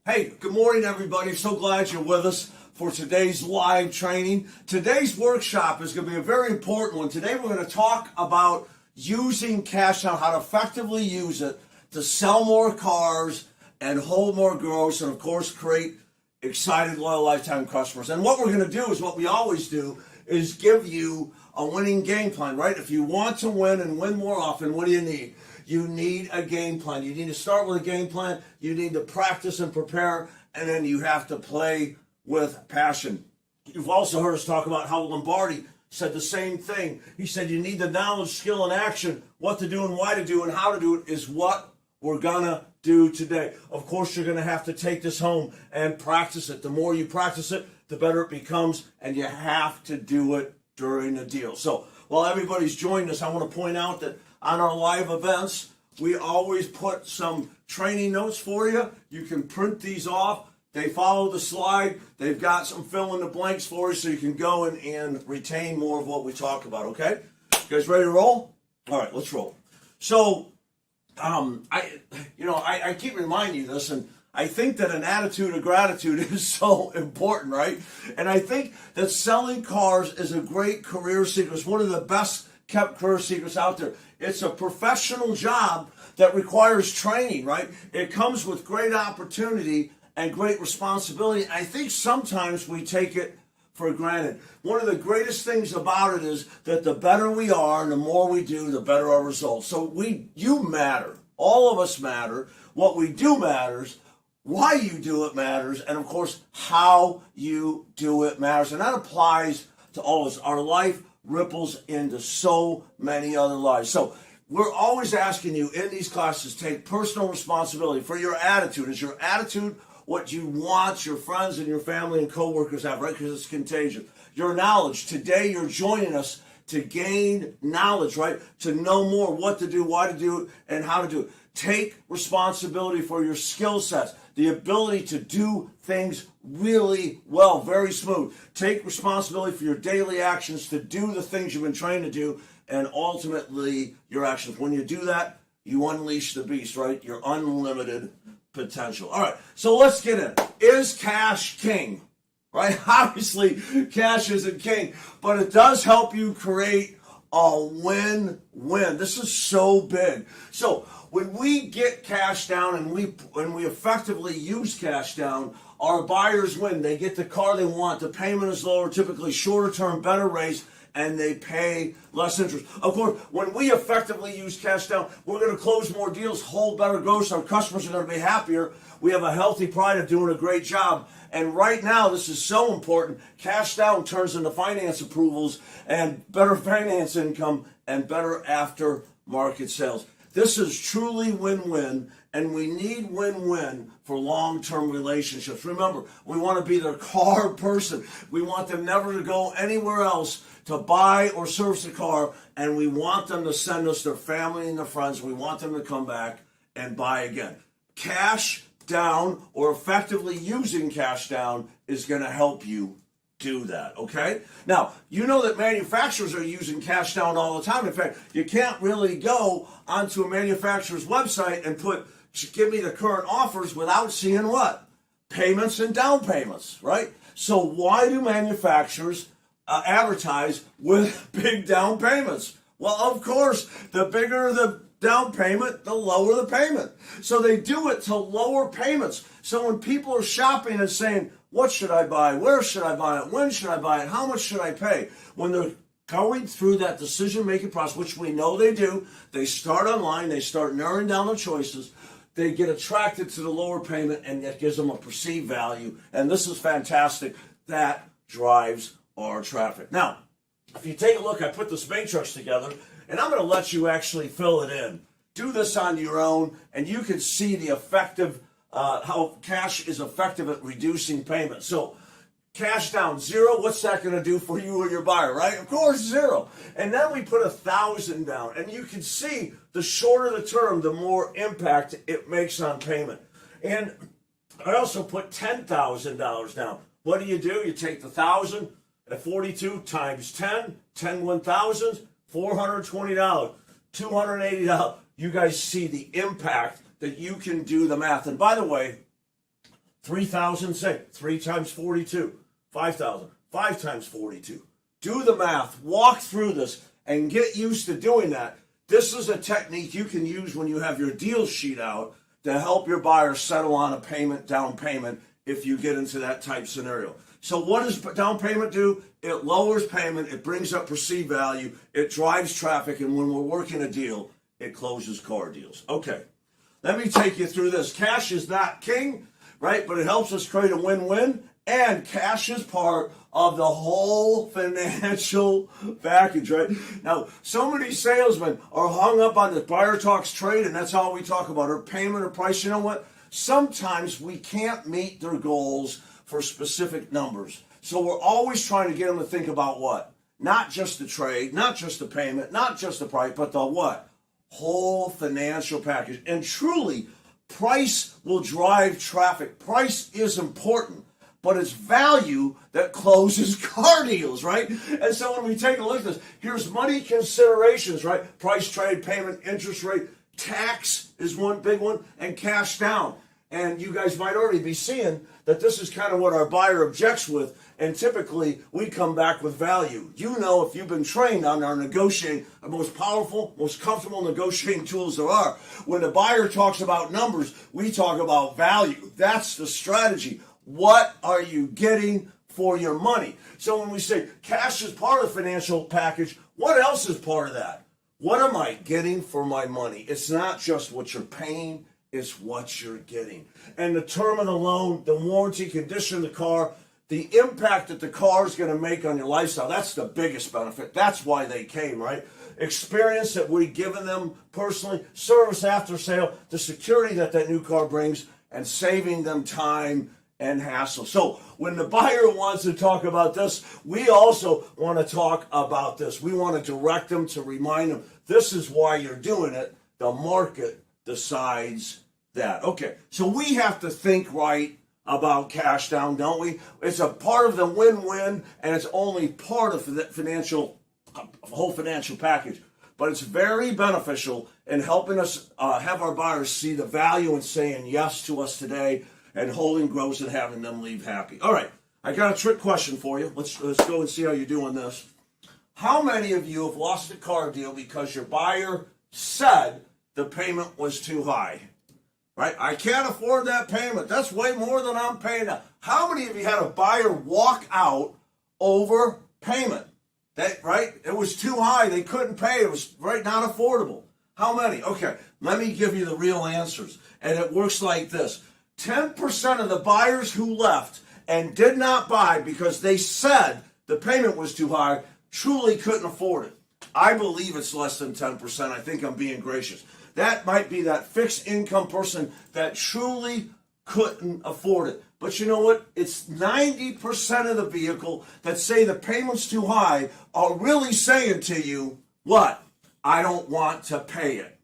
Hey, good morning, everybody. So glad you're with us for today's live training. Today's workshop is going to be a very important one. Today we're going to talk about using cash down, how to effectively use it to sell more cars and hold more gross and, of course, create excited, loyal lifetime customers. And what we're going to do is what we always do is give you a winning game plan, right? If you want to win and win more often, what do you need? You need a game plan. You need to start with a game plan. You need to practice and prepare, and then you have to play with passion. You've also heard us talk about how Lombardi said the same thing. He said you need the knowledge, skill, and action. What to do and why to do and how to do it is what we're going to do today. Of course, you're going to have to take this home and practice it. The more you practice it, the better it becomes, and you have to do it during the deal. So while everybody's joined us, I want to point out that on our live events, we always put some training notes for you. You can print these off. They follow the slide. They've got some fill in the blanks for you so you can go and retain more of what we talk about, okay? You guys ready to roll? All right, let's roll. So, I keep reminding you this, and I think that an attitude of gratitude is so important, right? And I think that selling cars is a great career secret. It's one of the best kept career secrets out there. It's a professional job that requires training, right? It comes with great opportunity and great responsibility. I think sometimes we take it for granted. One of the greatest things about it is that the better we are and the more we do, the better our results. So you matter. All of us matter. What we do matters. Why you do it matters. And of course, how you do it matters. And that applies to all of us. Our life ripples into so many other lives. So we're always asking you in these classes, take personal responsibility for your attitude. Is your attitude what you want your friends and your family and coworkers have, right? Because it's contagious. Your knowledge. Today you're joining us to gain knowledge, right? To know more, what to do, why to do it, and how to do it. Take responsibility for your skill sets, the ability to do things really well, very smooth. Take responsibility for your daily actions to do the things you've been trained to do, and ultimately your actions. When you do that, you unleash the beast, right? Your unlimited potential. All right, so let's get in. Is cash king? Right? Obviously, cash isn't king, but it does help you create a win-win. This is so big. So when we get cash down and when we effectively use cash down, our buyers win. They get the car they want. The payment is lower, typically shorter term, better rates, and they pay less interest. Of course, when we effectively use cash down, we're going to close more deals, hold better gross. Our customers are going to be happier. We have a healthy pride of doing a great job. And right now, this is so important. Cash down turns into finance approvals and better finance income and better aftermarket sales. This is truly win-win, and we need win-win for long-term relationships. Remember, we want to be their car person. We want them never to go anywhere else to buy or service a car, and we want them to send us their family and their friends. We want them to come back and buy again. Cash down, or effectively using cash down, is going to help you do that, okay? Now, you know that manufacturers are using cash down all the time. In fact, you can't really go onto a manufacturer's website and put, give me the current offers without seeing what? Payments and down payments, right? So why do manufacturers advertise with big down payments? Well, of course, the bigger the down payment, the lower the payment. So they do it to lower payments. So when people are shopping and saying, what should I buy? Where should I buy it? When should I buy it? How much should I pay? When they're going through that decision-making process, which we know they do, they start online, they start narrowing down their choices, they get attracted to the lower payment, and that gives them a perceived value. And this is fantastic. That drives our traffic. Now, if you take a look, I put this matrix together, and I'm going to let you actually fill it in. Do this on your own, and you can see the effective, how cash is effective at reducing payment. So cash down, 0, what's that going to do for you or your buyer, right? Of course, 0. And then we put 1,000 down, and you can see the shorter the term, the more impact it makes on payment. And I also put $10,000 down. What do? You take the 1,000 at 42 times 10, 1,000, $420, $280. You guys see the impact that you can do the math. And by the way, 3,000, say 3 times 42. 5,000, 5 times 42. Do the math, walk through this, and get used to doing that. This is a technique you can use when you have your deal sheet out to help your buyer settle on a payment, down payment, if you get into that type scenario. So what does down payment do? It lowers payment, it brings up perceived value, it drives traffic, and when we're working a deal, it closes car deals. Okay, let me take you through this. Cash is not king, right? But it helps us create a win-win, and cash is part of the whole financial package, right? Now, so many salesmen are hung up on the buyer talks trade, and that's all we talk about, or payment or price. You know what? Sometimes we can't meet their goals for specific numbers. So we're always trying to get them to think about what? Not just the trade, not just the payment, not just the price, but the what? Whole financial package. And truly, price will drive traffic. Price is important, but it's value that closes car deals, right? And so when we take a look at this, here's money considerations, right? Price, trade, payment, interest rate, tax is one big one, and cash down. And you guys might already be seeing that this is kind of what our buyer objects with, and typically we come back with value. You know, if you've been trained on our negotiating, the most powerful, most comfortable negotiating tools there are, when the buyer talks about numbers, we talk about value. That's the strategy. What are you getting for your money? So when we say cash is part of the financial package, what else is part of that? What am I getting for my money? It's not just what you're paying, it's what you're getting. And the term of the loan, the warranty, condition of the car, the impact that the car is going to make on your lifestyle, that's the biggest benefit. That's why they came, right? Experience that we've given them personally, service after sale, the security that that new car brings, and saving them time and hassle. So when the buyer wants to talk about this, we also want to talk about this. We want to direct them, to remind them, this is why you're doing it. The market decides that. Okay, so we have to think right about cash down, don't we? It's a part of the win-win, and it's only part of the whole financial package. But it's very beneficial in helping us have our buyers see the value in saying yes to us today, and holding grows and having them leave happy. All right, I got a trick question for you. Let's go and see how you do on this. How many of you have lost a car deal because your buyer said the payment was too high? Right? I can't afford that payment. That's way more than I'm paying now. How many of you had a buyer walk out over payment? Right? It was too high. They couldn't pay. It was not affordable. How many? Okay, let me give you the real answers. And it works like this. 10% of the buyers who left and did not buy because they said the payment was too high truly couldn't afford it. I believe it's less than 10%. I think I'm being gracious. That might be that fixed income person that truly couldn't afford it. But you know what? It's 90% of the vehicle that say the payment's too high are really saying to you, what? I don't want to pay it.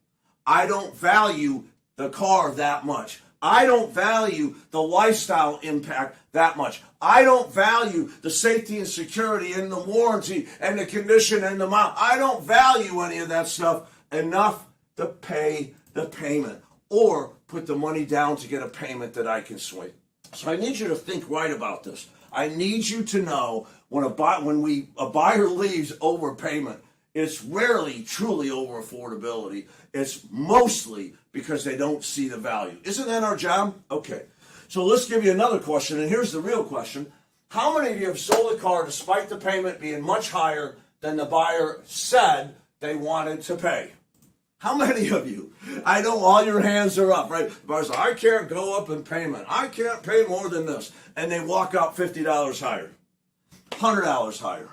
I don't value the car that much. I don't value the lifestyle impact that much. I don't value the safety and security and the warranty and the condition and the mile. I don't value any of that stuff enough to pay the payment or put the money down to get a payment that I can swing. So I need you to think right about this. I need you to know when a buyer leaves over payment, it's rarely truly over affordability. It's mostly because they don't see the value. Isn't that our job? Okay. So let's give you another question, and here's the real question. How many of you have sold a car despite the payment being much higher than the buyer said they wanted to pay? How many of you? I know all your hands are up, right? The buyer's like, I can't go up in payment. I can't pay more than this. And they walk out $50 higher, $100 higher,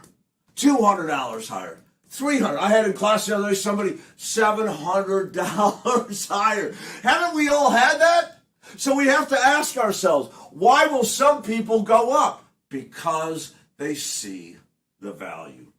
$200 higher. $300. I had in class the other day somebody $700 higher. Haven't we all had that? So we have to ask ourselves, why will some people go up? Because they see the value.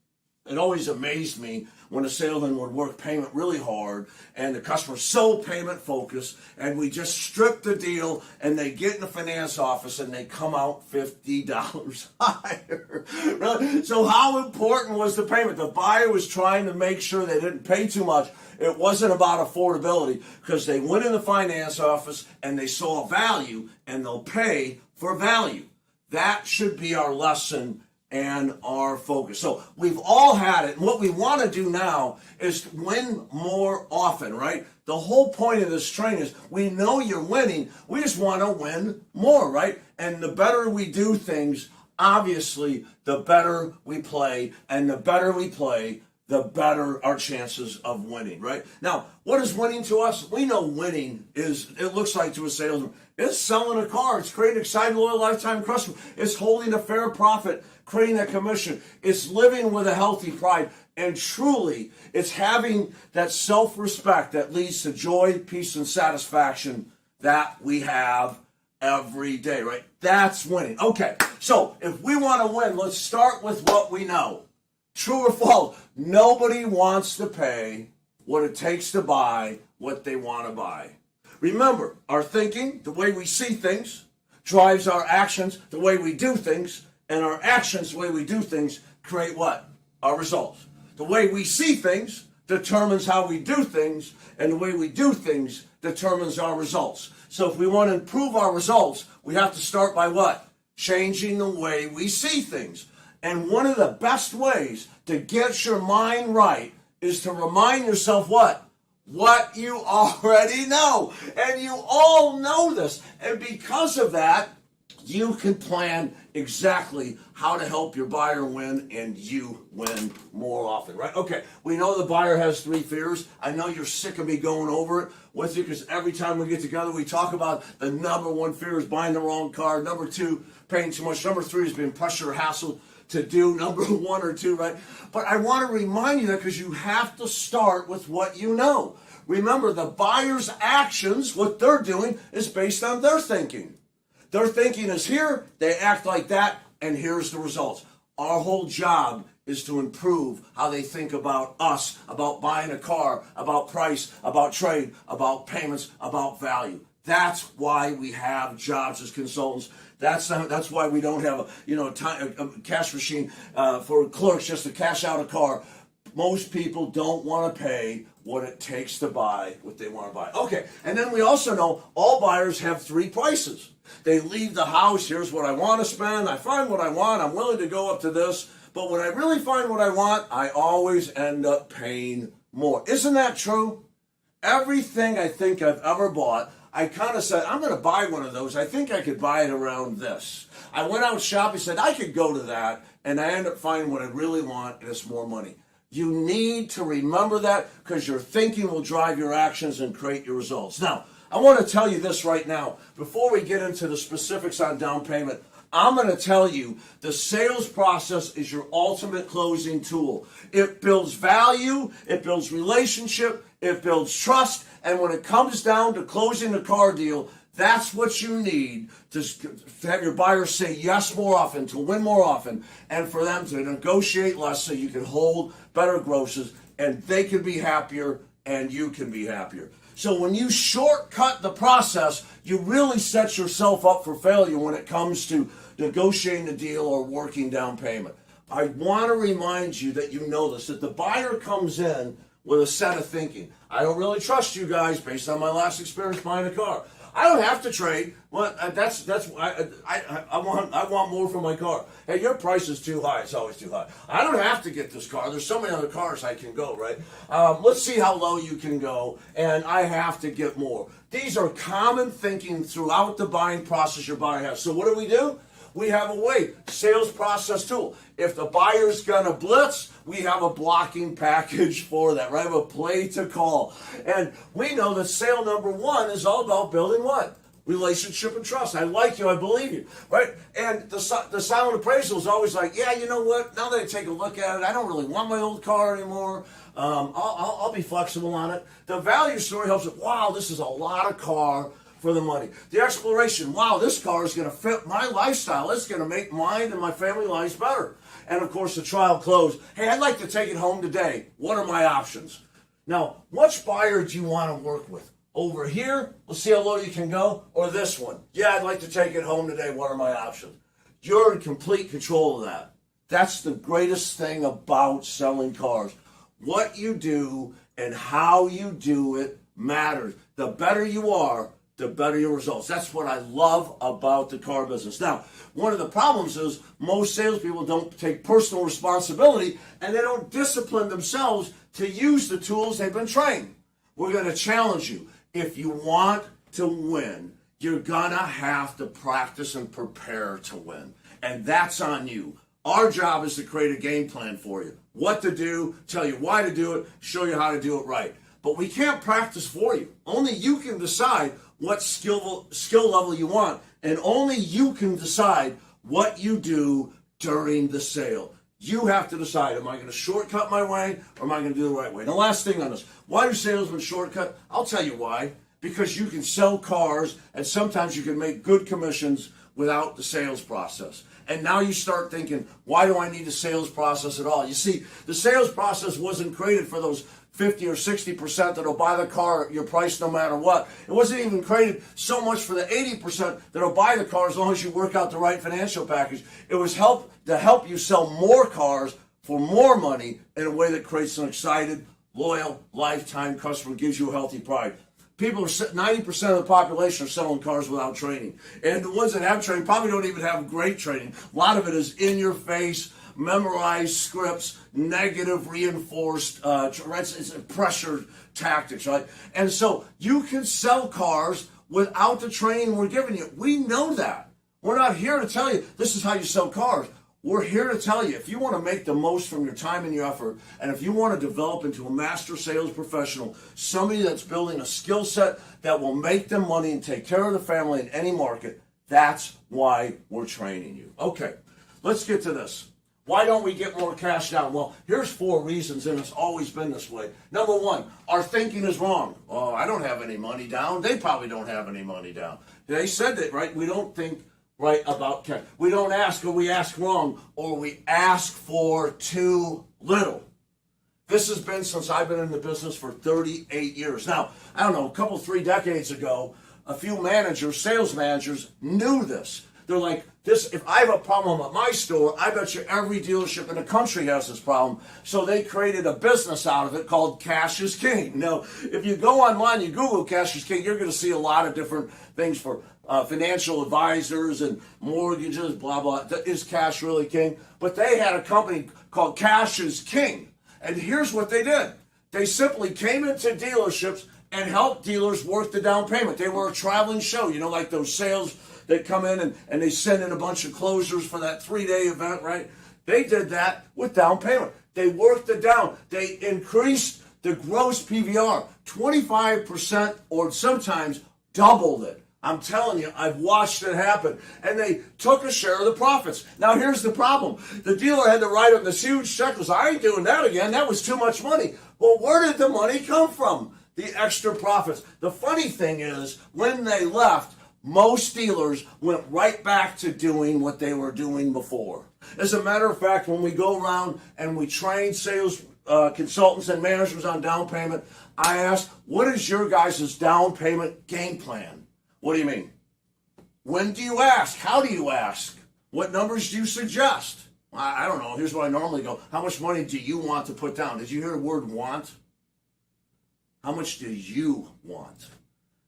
It always amazed me when the salesman would work payment really hard and the customer's so payment focused, and we just strip the deal and they get in the finance office and they come out $50 higher. Really? So how important was the payment? The buyer was trying to make sure they didn't pay too much. It wasn't about affordability, because they went in the finance office and they saw value, and they'll pay for value. That should be our lesson and our focus. So we've all had it, and what we want to do now is to win more often, right? The whole point of this training is we know you're winning, we just want to win more, right? And the better we do things, obviously, the better we play, and the better we play, the better our chances of winning, right? Now, what is winning to us? We know winning is, it looks like to a salesman, it's selling a car, it's creating an exciting, loyal, lifetime customer, it's holding a fair profit, creating a commission, it's living with a healthy pride, and truly, it's having that self-respect that leads to joy, peace, and satisfaction that we have every day, right? That's winning. Okay, so if we want to win, let's start with what we know. True or false? Nobody wants to pay what it takes to buy what they want to buy. Remember, our thinking, the way we see things, drives our actions, the way we do things, and our actions, the way we do things, create what? Our results. The way we see things determines how we do things, and the way we do things determines our results. So if we want to improve our results, we have to start by what? Changing the way we see things. And one of the best ways to get your mind right is to remind yourself what? What you already know. And you all know this. And because of that, you can plan exactly how to help your buyer win, and you win more often, right? Okay, we know the buyer has 3 fears. I know you're sick of me going over it with you, because every time we get together, we talk about the number 1 fear is buying the wrong car. Number 2, paying too much. Number 3 is being pressure or hassle to do. Number 1 or 2, right? But I want to remind you that, because you have to start with what you know. Remember, the buyer's actions, what they're doing, is based on their thinking. Their thinking is here, they act like that, and here's the results. Our whole job is to improve how they think about us, about buying a car, about price, about trade, about payments, about value. That's why we have jobs as consultants. That's why we don't have a cash machine for clerks just to cash out a car. Most people don't want to pay what it takes to buy what they want to buy. Okay, and then we also know all buyers have 3 prices. They leave the house, here's what I want to spend, I find what I want, I'm willing to go up to this, but when I really find what I want, I always end up paying more. Isn't that true? Everything I think I've ever bought, I kind of said, I'm going to buy one of those. I think I could buy it around this. I went out shopping, said, I could go to that, and I end up finding what I really want, and it's more money. You need to remember that, because your thinking will drive your actions and create your results. Now, I want to tell you this right now. Before we get into the specifics on down payment, I'm going to tell you the sales process is your ultimate closing tool. It builds value, it builds relationship, it builds trust, and when it comes down to closing the car deal, that's what you need to have your buyers say yes more often, to win more often, and for them to negotiate less so you can hold better grosses, and they can be happier and you can be happier. So when you shortcut the process, you really set yourself up for failure when it comes to negotiating a deal or working down payment. I want to remind you that you know this, that the buyer comes in with a set of thinking. I don't really trust you guys based on my last experience buying a car. I don't have to trade. Well, I want more for my car. Hey, your price is too high. It's always too high. I don't have to get this car. There's so many other cars I can go, right? Let's see how low you can go, and I have to get more. These are common thinking throughout the buying process your buyer has. So what do? We have a way, sales process tool. If the buyer's gonna blitz, we have a blocking package for that, right? We have a play to call. And we know that sale number 1 is all about building what? Relationship and trust. I like you, I believe you, right? And the silent appraisal is always like, yeah, you know what? Now that I take a look at it, I don't really want my old car anymore. I'll be flexible on it. The value story helps it. Wow, this is a lot of car for the money. The exploration, wow, this car is going to fit my lifestyle. It's going to make mine and my family lives better. And of course, the trial closed. Hey, I'd like to take it home today. What are my options? Now, which buyer do you want to work with? Over here, let's see how low you can go, or this one? Yeah, I'd like to take it home today. What are my options? You're in complete control of that. That's the greatest thing about selling cars. What you do and how you do it matters. The better you are, the better your results. That's what I love about the car business. Now, one of the problems is most salespeople don't take personal responsibility and they don't discipline themselves to use the tools they've been trained. We're going to challenge you. If you want to win, you're going to have to practice and prepare to win. And that's on you. Our job is to create a game plan for you. What to do, tell you why to do it, show you how to do it right. But we can't practice for you. Only you can decide what skill level you want. And only you can decide what you do during the sale. You have to decide, am I going to shortcut my way or am I going to do the right way? And the last thing on this, why do salesmen shortcut? I'll tell you why. Because you can sell cars and sometimes you can make good commissions without the sales process. And now you start thinking, why do I need a sales process at all? You see, the sales process wasn't created for those 50 or 60% that'll buy the car at your price no matter what. It wasn't even created so much for the 80% that'll buy the car as long as you work out the right financial package. It was to help you sell more cars for more money in a way that creates an excited, loyal, lifetime customer, gives you a healthy pride. People are 90% of the population are selling cars without training. And the ones that have training probably don't even have great training. A lot of it is in your face, memorized scripts, negative reinforced, it's pressure tactics, right? And so you can sell cars without the training we're giving you. We know that. We're not here to tell you this is how you sell cars. We're here to tell you if you want to make the most from your time and your effort, and if you want to develop into a master sales professional, somebody that's building a skill set that will make them money and take care of the family in any market, that's why we're training you. Okay, let's get to this. Why don't we get more cash down? Well, here's 4 reasons, and it's always been this way. Number 1, our thinking is wrong. Oh, I don't have any money down. They probably don't have any money down. They said that, right? We don't think right about cash. We don't ask, or we ask wrong, or we ask for too little. This has been since I've been in the business for 38 years. Now, I don't know, 3 decades ago, a few managers, sales managers, knew this. They're like, if I have a problem at my store, I bet you every dealership in the country has this problem. So they created a business out of it called Cash is King. Now, if you go online, you Google Cash is King, you're going to see a lot of different things for financial advisors and mortgages, blah, blah. Is cash really king? But they had a company called Cash is King. And here's what they did. They simply came into dealerships and helped dealers work the down payment. They were a traveling show, like those sales that come in and they send in a bunch of closers for that 3-day event, right? They did that with down payment. They worked it down. They increased the gross PVR 25% or sometimes doubled it. I'm telling you, I've watched it happen. And they took a share of the profits. Now, here's the problem. The dealer had to write up this huge check. I ain't doing that again. That was too much money. Well, where did the money come from? The extra profits. The funny thing is, when they left, most dealers went right back to doing what they were doing before. As a matter of fact, when we go around and we train sales consultants and managers on down payment, I ask, what is your guys' down payment game plan? What do you mean? When do you ask? How do you ask? What numbers do you suggest? I don't know. Here's what I normally go. How much money do you want to put down? Did you hear the word want? How much do you want?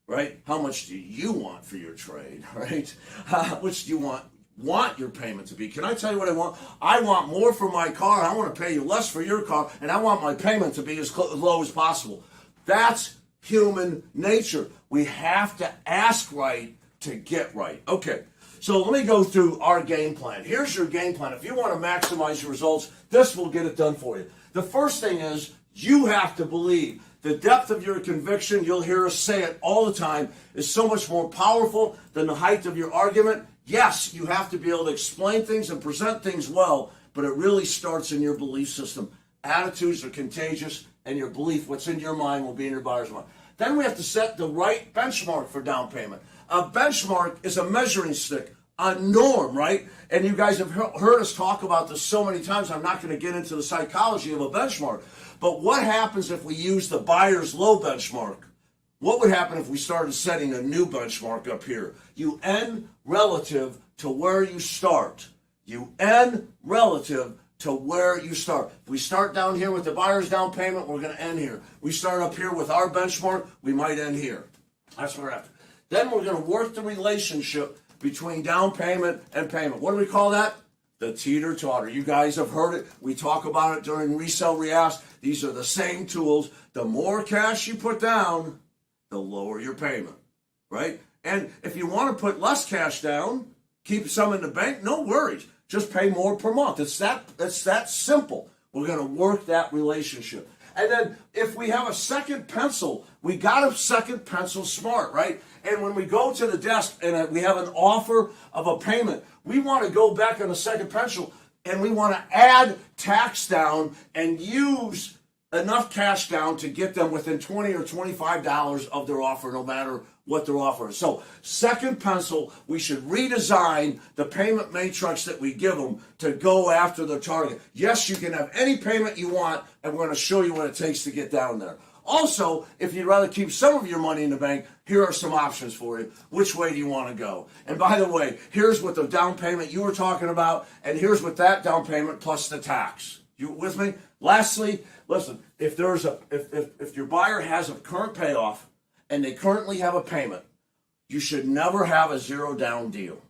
Right? How much do you want for your trade? Right? How much do you want your payment to be? Can I tell you what I want? I want more for my car. I want to pay you less for your car, and I want my payment to be as low as possible. That's human nature. We have to ask right to get right. Okay, so let me go through our game plan. Here's your game plan. If you want to maximize your results, this will get it done for you. The first thing is you have to believe. The depth of your conviction, you'll hear us say it all the time, is so much more powerful than the height of your argument. Yes, you have to be able to explain things and present things well, but it really starts in your belief system. Attitudes are contagious, and your belief, what's in your mind, will be in your buyer's mind. Then we have to set the right benchmark for down payment. A benchmark is a measuring stick. a norm, right? And you guys have heard us talk about this so many times. I'm not going to get into the psychology of a benchmark. But what happens if we use the buyer's low benchmark? What would happen if we started setting a new benchmark up here? You end relative to where you start. You end relative to where you start. If we start down here with the buyer's down payment, we're going to end here. We start up here with our benchmark, we might end here. That's what we're after. Then we're going to work the relationship between down payment and payment. What do we call that? The teeter-totter. You guys have heard it. We talk about it during Resell Reask. These are the same tools. The more cash you put down, the lower your payment, right? And if you want to put less cash down, keep some in the bank, no worries. Just pay more per month. It's that simple. We're going to work that relationship. And then if we have a second pencil, we got to second pencil smart, right? And when we go to the desk and we have an offer of a payment, we want to go back on the second pencil and we want to add tax down and use enough cash down to get them within $20 or $25 of their offer, no matter what their offer is. So second pencil, we should redesign the payment matrix that we give them to go after the target. Yes, you can have any payment you want, and we're going to show you what it takes to get down there. Also, if you'd rather keep some of your money in the bank, here are some options for you. Which way do you want to go? And by the way, here's what the down payment you were talking about, and here's what that down payment plus the tax. You with me? Lastly, listen, if your buyer has a current payoff and they currently have a payment, you should never have a zero down deal.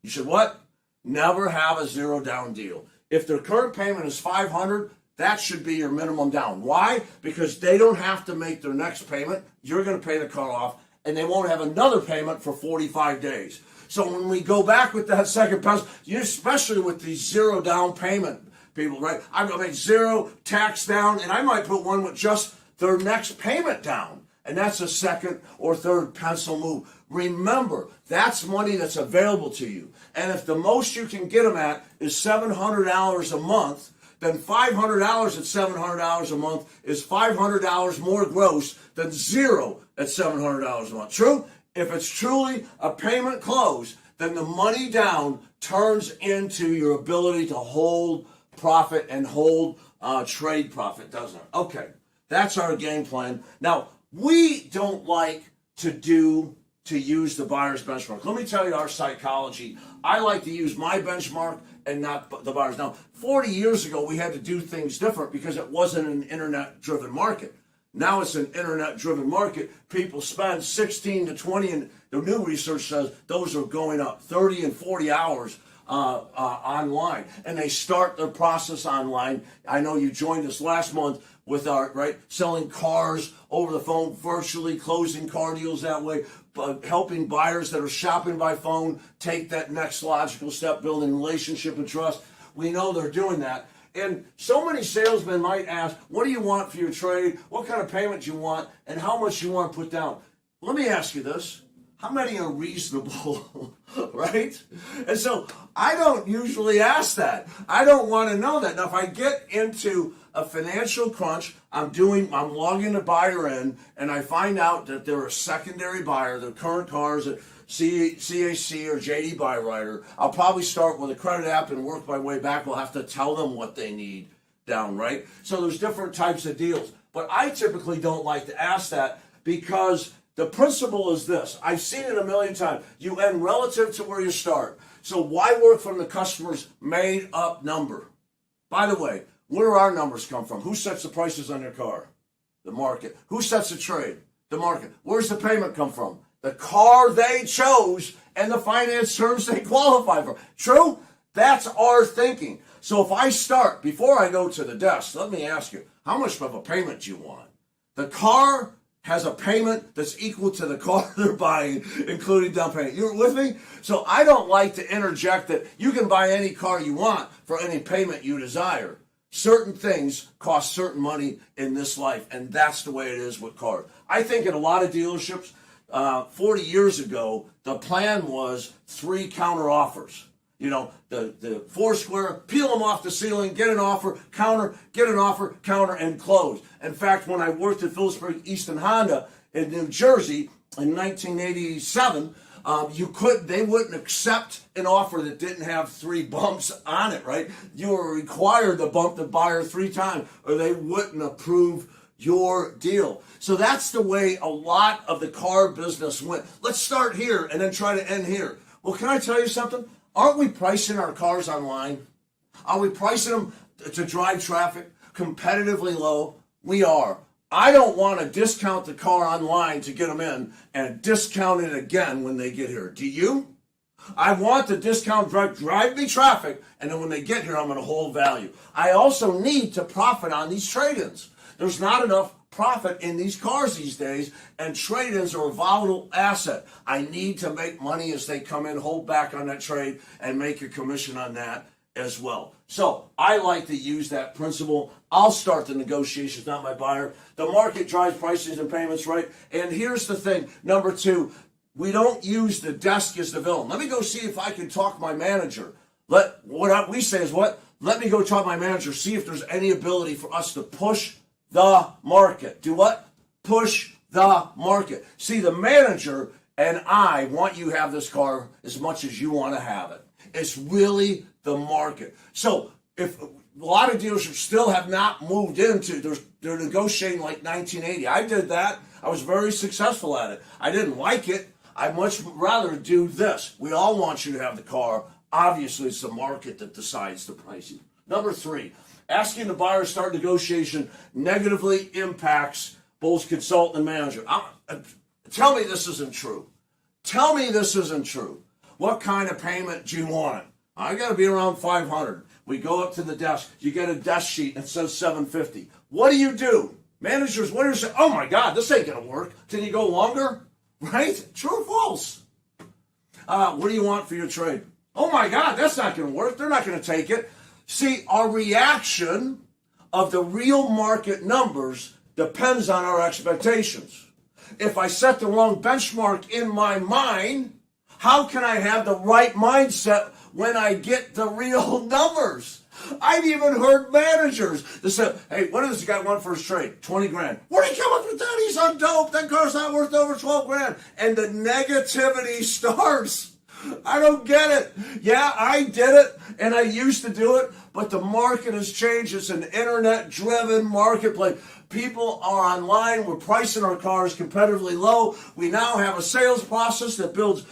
You should what? Never have a zero down deal. If their current payment is $500, that should be your minimum down. Why? Because they don't have to make their next payment. You're going to pay the car off, and they won't have another payment for 45 days. So when we go back with that second pencil, especially with these zero down payment people, right? I'm going to make zero tax down, and I might put one with just their next payment down. And that's a second or third pencil move. Remember, that's money that's available to you. And if the most you can get them at is $700 a month, then $500 at $700 a month is $500 more gross than zero at $700 a month. True? If it's truly a payment close, then the money down turns into your ability to hold profit and hold trade profit, doesn't it? Okay, that's our game plan. Now, we don't like to use the buyer's benchmark. Let me tell you our psychology. I like to use my benchmark and not the buyer's. Now, 40 years ago, we had to do things different because it wasn't an internet-driven market. Now it's an internet-driven market. People spend 16 to 20, and the new research says those are going up 30 and 40 hours online, and they start their process online. I know you joined us last month with our selling cars over the phone, virtually closing car deals that way, helping buyers that are shopping by phone take that next logical step, building relationship and trust. We know they're doing that. And so many salesmen might ask, what do you want for your trade? What kind of payment do you want? And how much you want to put down? Let me ask you this. How many are reasonable, right? And so I don't usually ask that. I don't want to know that. Now, if I get into a financial crunch, I'm logging the buyer in, and I find out that they're a secondary buyer, their current cars at CAC or JD Buyrider, I'll probably start with a credit app and work my way back. We'll have to tell them what they need down, right? So there's different types of deals. But I typically don't like to ask that because the principle is this. I've seen it a million times. You end relative to where you start. So why work from the customer's made up number? By the way, where do our numbers come from? Who sets the prices on your car? The market. Who sets the trade? The market. Where's the payment come from? The car they chose and the finance terms they qualify for. True? That's our thinking. So if I start, before I go to the desk, let me ask you, how much of a payment do you want? The car has a payment that's equal to the car they're buying, including down payment. You're with me? So I don't like to interject that you can buy any car you want for any payment you desire. Certain things cost certain money in this life, and that's the way it is with cars. I think in a lot of dealerships, 40 years ago, the plan was 3 counter offers. You know, the 4 square, peel them off the ceiling, get an offer, counter, get an offer, counter, and close. In fact, when I worked at Phillipsburg Easton Honda in New Jersey in 1987, They wouldn't accept an offer that didn't have 3 bumps on it, right? You were required to bump the buyer 3 times or they wouldn't approve your deal. So that's the way a lot of the car business went. Let's start here and then try to end here. Well, can I tell you something? Aren't we pricing our cars online? Are we pricing them to drive traffic competitively low? We are. I don't want to discount the car online to get them in and discount it again when they get here. Do you? I want the discount drive me traffic, and then when they get here, I'm going to hold value. I also need to profit on these trade-ins. There's not enough profit in these cars these days, and trade-ins are a volatile asset. I need to make money as they come in, hold back on that trade, and make a commission on that as well. So I like to use that principle. I'll start the negotiations, not my buyer. The market drives prices and payments, right? And here's the thing. Number 2, we don't use the desk as the villain. Let me go see if I can talk my manager. What we say is what? Let me go talk my manager, see if there's any ability for us to push the market. Do what? Push the market. See, the manager and I want you to have this car as much as you want to have it. It's really the market. So if a lot of dealerships still have not moved into, they're negotiating like 1980. I did that. I was very successful at it. I didn't like it. I'd much rather do this. We all want you to have the car. Obviously, it's the market that decides the pricing. Number 3, asking the buyer to start negotiation negatively impacts both consultant and manager. Tell me this isn't true. Tell me this isn't true. What kind of payment do you want? I got to be around 500. We go up to the desk. You get a desk sheet and it says 750. What do? Managers, what do you say? Oh my God, this ain't going to work. Can you go longer? Right? True or false? What do you want for your trade? Oh my God, that's not going to work. They're not going to take it. See, our reaction of the real market numbers depends on our expectations. If I set the wrong benchmark in my mind, how can I have the right mindset when I get the real numbers? I've even heard managers that said, hey, what does this guy want for his trade? 20 grand. Where did he come up with that? He's on dope. That car's not worth over 12 grand. And the negativity starts. I don't get it. Yeah, I did it, and I used to do it, but the market has changed. It's an internet-driven marketplace. People are online. We're pricing our cars competitively low. We now have a sales process that builds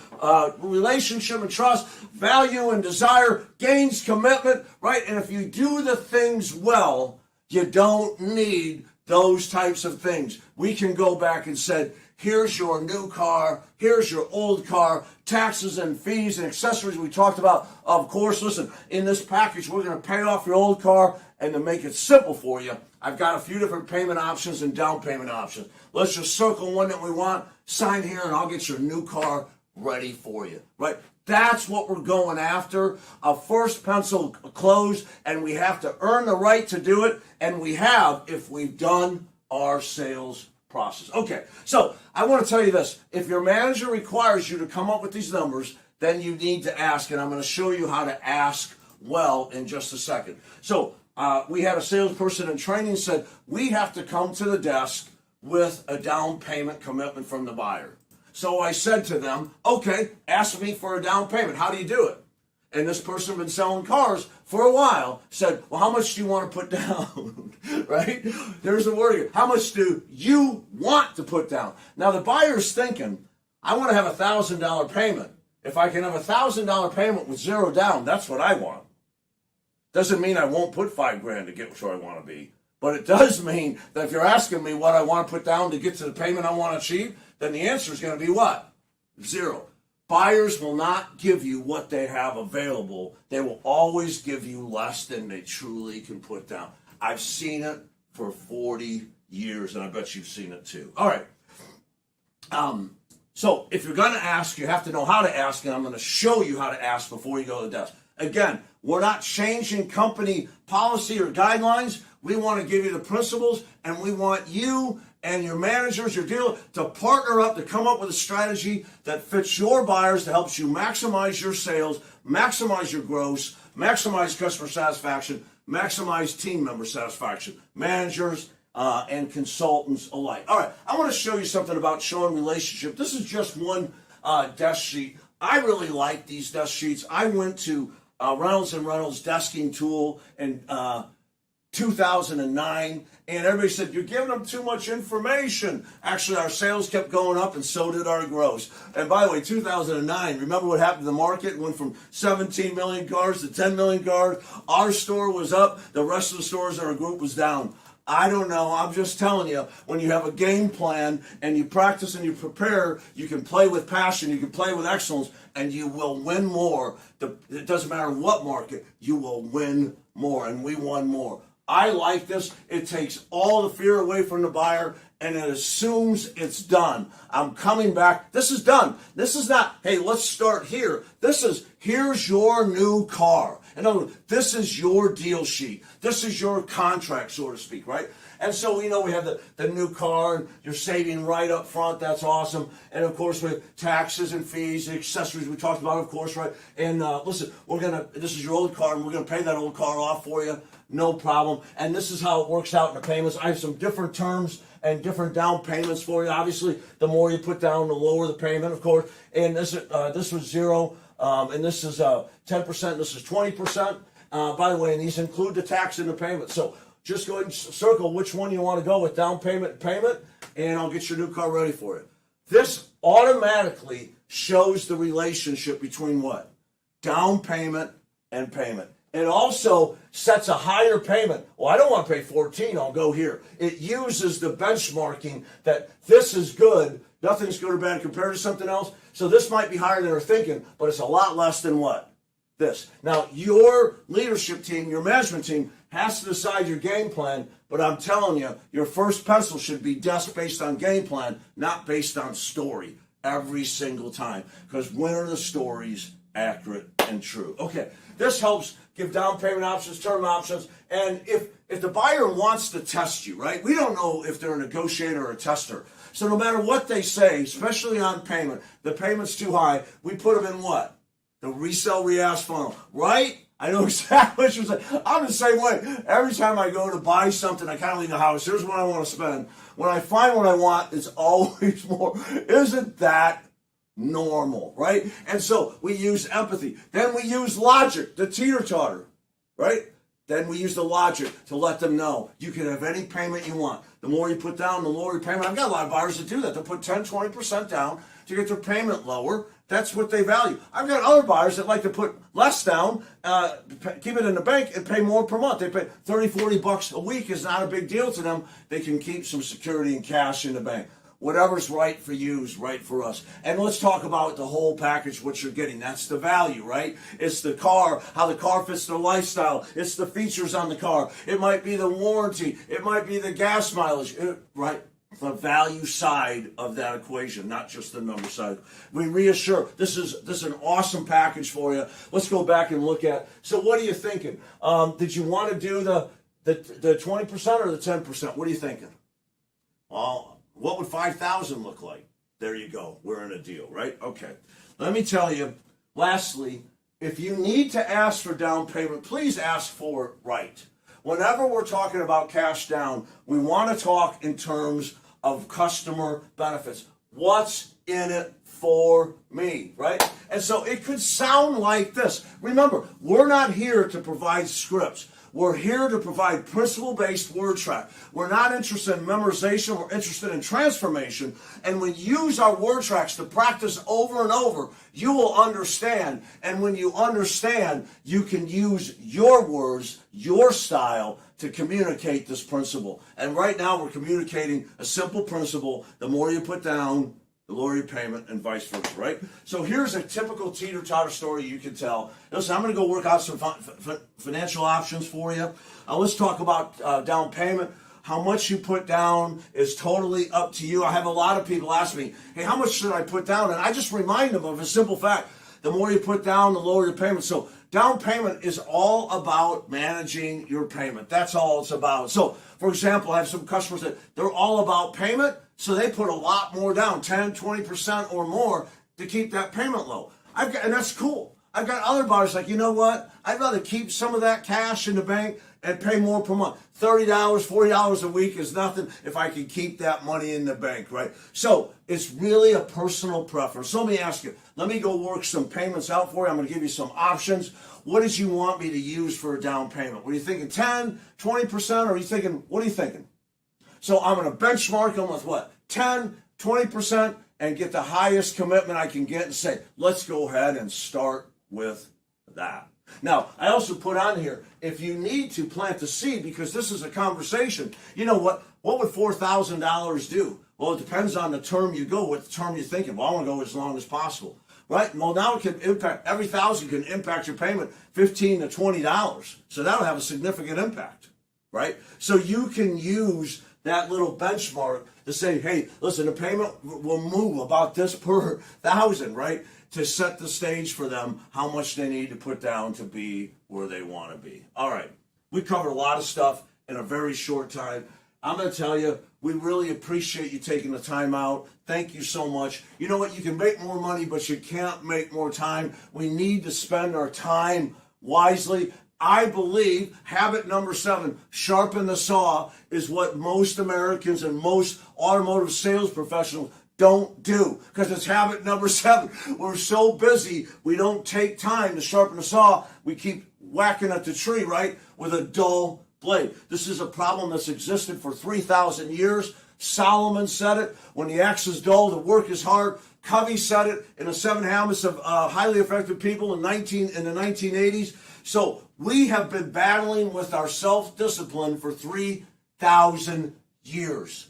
relationship and trust, value and desire, gains commitment, right? And if you do the things well, you don't need those types of things. We can go back and say, here's your new car, here's your old car, taxes and fees and accessories we talked about. Of course, listen, in this package, we're going to pay off your old car, and to make it simple for you, I've got a few different payment options and down payment options. Let's just circle one that we want, sign here, and I'll get your new car ready for you, right? That's what we're going after. A first pencil close, and we have to earn the right to do it, and we have if we've done our sales process. Okay, so I want to tell you this. If your manager requires you to come up with these numbers, then you need to ask, and I'm going to show you how to ask well in just a second. So we had a salesperson in training said, we have to come to the desk with a down payment commitment from the buyer. So I said to them, okay, ask me for a down payment. How do you do it? And this person had been selling cars for a while, said, well, how much do you want to put down? Right? There's the word here. How much do you want to put down? Now, the buyer's thinking, I want to have a $1,000 payment. If I can have a $1,000 payment with 0 down, that's what I want. Doesn't mean I won't put $5,000 to get where I want to be. But it does mean that if you're asking me what I want to put down to get to the payment I want to achieve, then the answer is going to be what? 0. Buyers will not give you what they have available. They will always give you less than they truly can put down. I've seen it for 40 years, and I bet you've seen it too. All right. So if you're going to ask, you have to know how to ask, and I'm going to show you how to ask before you go to the desk. Again, we're not changing company policy or guidelines. We want to give you the principles, and we want you and your managers, your dealer, to partner up to come up with a strategy that fits your buyers, that helps you maximize your sales, maximize your gross, maximize customer satisfaction, maximize team member satisfaction, managers and consultants alike. All right, I want to show you something about showing relationship. This is just one desk sheet. I really like these desk sheets. I went to Reynolds & Reynolds desking tool in 2009, and everybody said, you're giving them too much information. Actually, our sales kept going up, and so did our gross. And by the way, 2009, remember what happened to the market? It went from 17 million cars to 10 million cars. Our store was up. The rest of the stores in our group was down. I don't know. I'm just telling you, when you have a game plan and you practice and you prepare, you can play with passion, you can play with excellence, and you will win more. It doesn't matter what market, you will win more, and we won more. I like this. It takes all the fear away from the buyer, and it assumes it's done. I'm coming back. This is done. This is not, hey, let's start here. This is, here's your new car. In other words, this is your deal sheet. This is your contract, so to speak, right? And so we know we have the new car, and you're saving right up front. That's awesome. And of course, with taxes and fees, accessories we talked about, of course, right? And listen, this is your old car, and we're gonna pay that old car off for you. No problem. And this is how it works out in the payments. I have some different terms and different down payments for you. Obviously, the more you put down, the lower the payment, of course. And this was 0, and this is 10%. This is 20%. By the way, and these include the tax and the payment. So just go ahead and circle which one you want to go with, down payment and payment, and I'll get your new car ready for you. This automatically shows the relationship between what? Down payment and payment. It also sets a higher payment. Well, I don't want to pay 14, I'll go here. It uses the benchmarking that this is good, nothing's good or bad compared to something else. So this might be higher than they're thinking, but it's a lot less than what? This. Now, your leadership team, your management team, has to decide your game plan, but I'm telling you, your first pencil should be desk based on game plan, not based on story, every single time. Because when are the stories accurate and true? Okay, this helps give down payment options, term options, and if the buyer wants to test you, right? We don't know if they're a negotiator or a tester. So no matter what they say, especially on payment, the payment's too high, we put them in what? The resell re-ask funnel, right? I know exactly what you're saying. I'm the same way. Every time I go to buy something, I kind of leave the house. Here's what I want to spend. When I find what I want, it's always more. Isn't that normal, right? And so we use empathy. Then we use logic, the teeter-totter, right? Then we use the logic to let them know you can have any payment you want. The more you put down, the lower your payment. I've got a lot of buyers that do that. They'll put 10, 20% down to get their payment lower. That's what they value. I've got other buyers that like to put less down, keep it in the bank, and pay more per month. They pay 30, 40 bucks a week is not a big deal to them. They can keep some security and cash in the bank. Whatever's right for you is right for us. And let's talk about the whole package, what you're getting. That's the value, right? It's the car, how the car fits their lifestyle. It's the features on the car. It might be the warranty. It might be the gas mileage, right? The value side of that equation, not just the number side. We reassure. This is an awesome package for you. Let's go back and look at. So what are you thinking? Did you want to do the 20% or the 10%? What are you thinking? Well, what would 5,000 look like? There you go. We're in a deal, right? Okay. Let me tell you, lastly, if you need to ask for down payment, please ask for it right. Whenever we're talking about cash down, we want to talk in terms of customer benefits. What's in it for me, right? And so it could sound like this. Remember, we're not here to provide scripts. We're here to provide principle-based word track. We're not interested in memorization. We're interested in transformation. And when you use our word tracks to practice over and over, you will understand. And when you understand, you can use your words, your style, to communicate this principle. And right now, we're communicating a simple principle. The more you put down, the lower your payment, and vice versa, right? So here's a typical teeter-totter story you can tell. Listen, I'm going to go work out some financial options for you. Let's talk about down payment. How much you put down is totally up to you. I have a lot of people ask me, hey, how much should I put down? And I just remind them of a simple fact. The more you put down, the lower your payment. So down payment is all about managing your payment. That's all it's about. So, for example, I have some customers that they're all about payment, so they put a lot more down, 10, 20% or more to keep that payment low. And that's cool. I've got other buyers like, you know what? I'd rather keep some of that cash in the bank and pay more per month. $30, $40 a week is nothing if I can keep that money in the bank, right? So it's really a personal preference. So let me ask you, let me go work some payments out for you. I'm going to give you some options. What did you want me to use for a down payment? Were you thinking 10, 20%, or are you thinking, what are you thinking? So I'm going to benchmark them with what? 10, 20%, and get the highest commitment I can get and say, let's go ahead and start with that. Now, I also put on here, if you need to plant the seed, because this is a conversation, you know what would $4,000 do? Well, it depends on the term you go. What term you're thinking? Well, I want to go as long as possible, right? Well, now it can impact, every $1,000 can impact your payment $15 to $20. So that'll have a significant impact, right? So you can use that little benchmark to say, hey, listen, the payment will move about this per $1,000, right? To set the stage for them how much they need to put down to be where they want to be. All right, we covered a lot of stuff in a very short time. I'm going to tell you, we really appreciate you taking the time out. Thank you so much. You know what? You can make more money, but you can't make more time. We need to spend our time wisely. I believe habit number 7, sharpen the saw, is what most Americans and most automotive sales professionals don't do, because it's habit number 7. We're so busy, we don't take time to sharpen the saw. We keep whacking at the tree, right, with a dull blade. This is a problem that's existed for 3,000 years. Solomon said it, when the axe is dull, the work is hard. Covey said it in the 7 Habits of Highly Effective People in the 1980s. So we have been battling with our self-discipline for 3,000 years.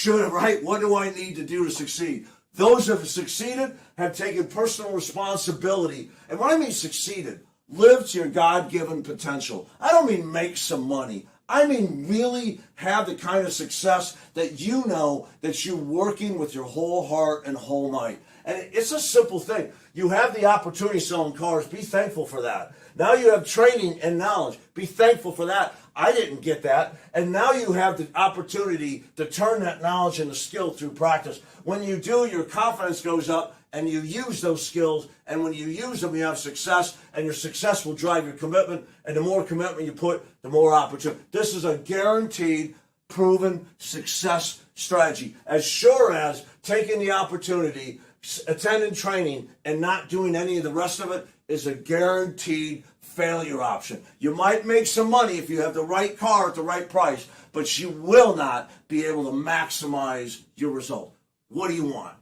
Right? What do I need to do to succeed? Those who have succeeded have taken personal responsibility. And when I mean succeeded, live to your God-given potential. I don't mean make some money. I mean really have the kind of success that you know that you're working with your whole heart and whole might. And it's a simple thing. You have the opportunity selling cars. Be thankful for that. Now you have training and knowledge. Be thankful for that. I didn't get that. And now you have the opportunity to turn that knowledge into skill through practice. When you do, your confidence goes up and you use those skills. And when you use them, you have success. And your success will drive your commitment. And the more commitment you put, the more opportunity. This is a guaranteed, proven success strategy. As sure as taking the opportunity, attending training, and not doing any of the rest of it is a guaranteed failure option. You might make some money if you have the right car at the right price, but you will not be able to maximize your result. What do you want?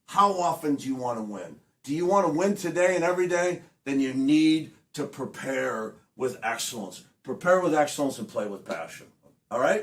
How often do you want to win? Do you want to win today and every day? Then you need to prepare with excellence. Prepare with excellence and play with passion. All right?